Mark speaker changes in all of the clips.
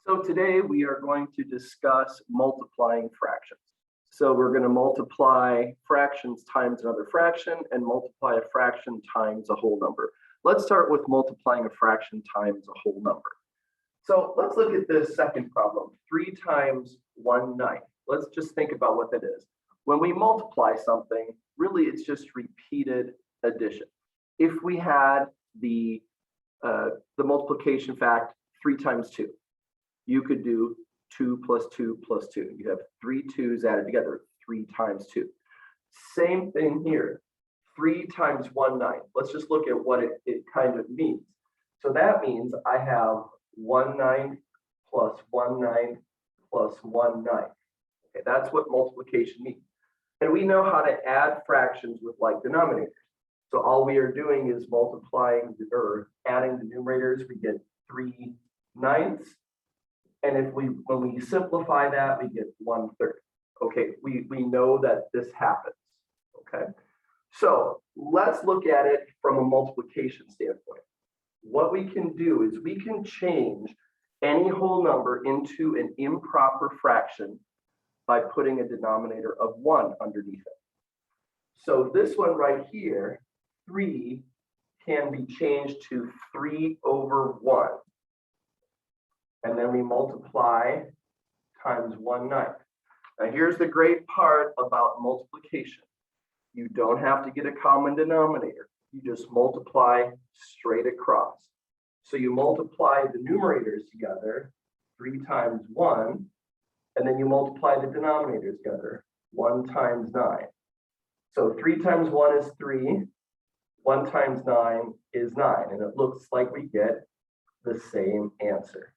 Speaker 1: So today we are going to discuss multiplying fractions. So we're going to multiply fractions times another fraction and multiply a fraction times a whole number. Let's start with multiplying a fraction times a whole number. So let's look at this second problem, 3 times 1/9. Let's just think about what that is. When we multiply something, really it's just repeated addition. If we had the multiplication fact 3 times 2, you could do 2 plus 2 plus 2. You have 3 2's added together, 3 times 2. Same thing here, 3 times 1/9. Let's just look at what it kind of means. So that means I have 1/9 plus 1/9 plus 1/9. Okay, that's what multiplication means. And we know how to add fractions with like denominators. So all we are doing is multiplying or adding the numerators. We get 3/9. And when we simplify that, we get 1/3. Okay, we know that this happens. Okay, so let's look at it from a multiplication standpoint. What we can do is we can change any whole number into an improper fraction by putting a denominator of 1 underneath it. So this one right here, 3, can be changed to 3 over 1. And then we multiply times 1/9. Now here's the great part about multiplication. You don't have to get a common denominator. You just multiply straight across. So you multiply the numerators together, 3 times 1, and then you multiply the denominators together, 1 times 9. So 3 times 1 is 3, 1 times 9 is 9, and it looks like we get the same answer.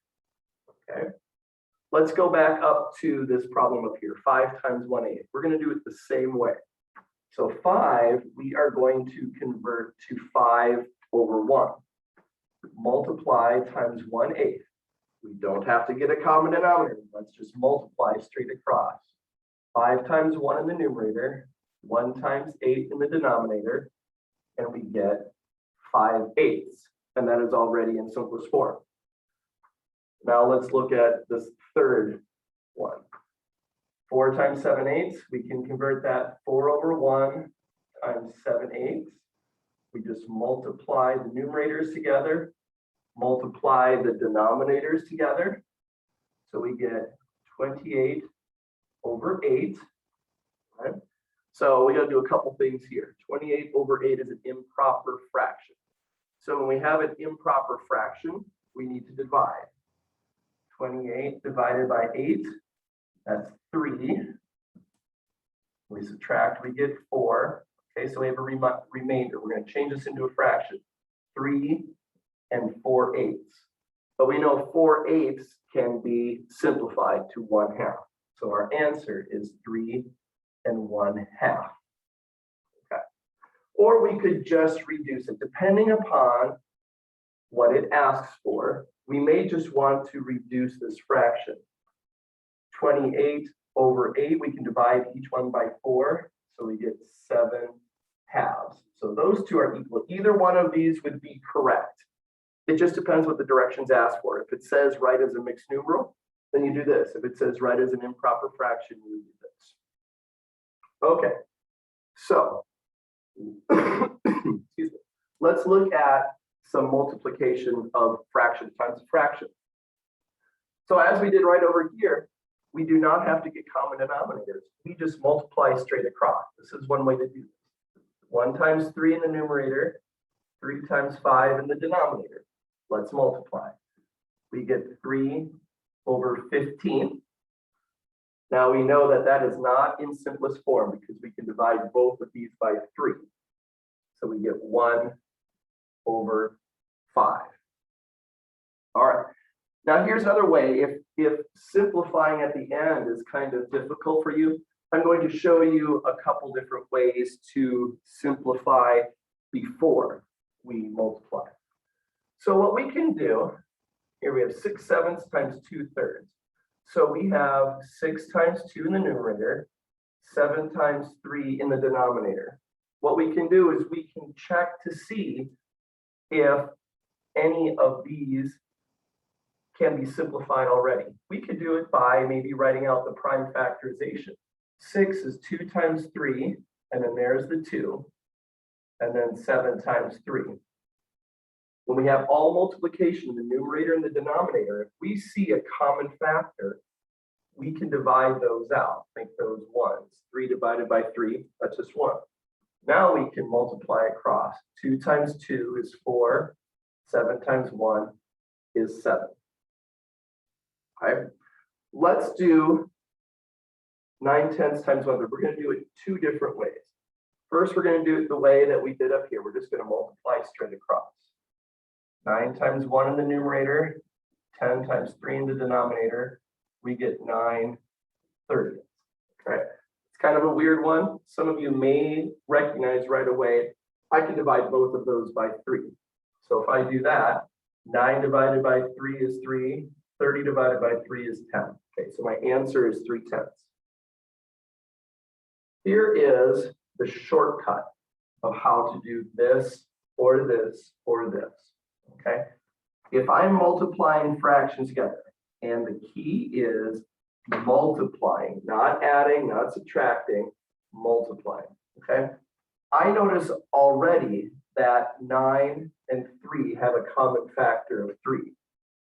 Speaker 1: Okay, let's go back up to this problem up here, 5 times 1/8. We're going to do it the same way. So 5, we are going to convert to 5 over 1. Multiply times 1/8. We don't have to get a common denominator. Let's just multiply straight across. 5 times 1 in the numerator, 1 times 8 in the denominator, and we get 5/8. And that is already in simplest form. Now let's look at this third one. 4 times 7/8, we can convert that 4 over 1 times 7/8. We just multiply the numerators together, multiply the denominators together. So we get 28 over 8. Right? So we got to do a couple things here. 28 over 8 is an improper fraction. So when we have an improper fraction, we need to divide. 28 divided by 8, that's 3. We subtract, we get 4. Okay, so we have a remainder. We're going to change this into a fraction. 3 and 4/8. But we know 4/8 can be simplified to 1/2. So our answer is 3 and 1/2. Okay. Or we could just reduce it, depending upon what it asks for. We may just want to reduce this fraction. 28 over 8, we can divide each one by 4, so we get 7/2. So those two are equal. Either one of these would be correct. It just depends what the directions ask for. If it says write as a mixed numeral, then you do this. If it says write as an improper fraction, you do this. Okay, so excuse me. Let's look at some multiplication of fraction times fraction. So as we did right over here, we do not have to get common denominators. We just multiply straight across. This is one way to do this. 1 times 3 in the numerator, 3 times 5 in the denominator. Let's multiply. We get 3 over 15. Now we know that that is not in simplest form because we can divide both of these by 3. So we get 1 over 5. All right. Now here's another way. If simplifying at the end is kind of difficult for you, I'm going to show you a couple different ways to simplify before we multiply. So what we can do, here we have 6/7 times 2/3. So we have 6 times 2 in the numerator, 7 times 3 in the denominator. What we can do is we can check to see if any of these can be simplified already. We could do it by maybe writing out the prime factorization. 6 is 2 times 3, and then there's the 2, and then 7 times 3. When we have all multiplication in the numerator and the denominator, if we see a common factor, we can divide those out, make those ones. 3 divided by 3, that's just 1. Now we can multiply across. 2 times 2 is 4, 7 times 1 is 7. All right, let's do 9/10 times 1. We're going to do it 2 different ways. First, we're going to do it the way that we did up here. We're just going to multiply straight across. 9 times 1 in the numerator, 10 times 3 in the denominator, we get 9/30. Okay, it's kind of a weird one. Some of you may recognize right away, I can divide both of those by 3. So if I do that, 9 divided by 3 is 3, 30 divided by 3 is 10. Okay, so my answer is 3/10. Here is the shortcut of how to do this or this or this. Okay, if I'm multiplying fractions together, and the key is multiplying, not adding, not subtracting, multiplying. Okay, I notice already that 9 and 3 have a common factor of 3.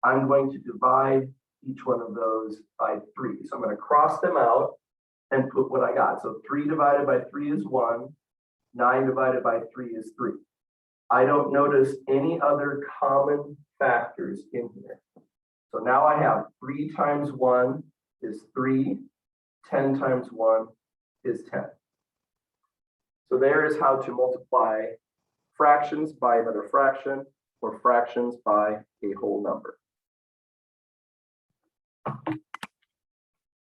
Speaker 1: I'm going to divide each one of those by 3. So I'm going to cross them out and put what I got. So 3 divided by 3 is 1. 9 divided by 3 is 3. I don't notice any other common factors in here. So now I have 3 times 1 is 3. 10 times 1 is 10. So there is how to multiply fractions by another fraction or fractions by a whole number.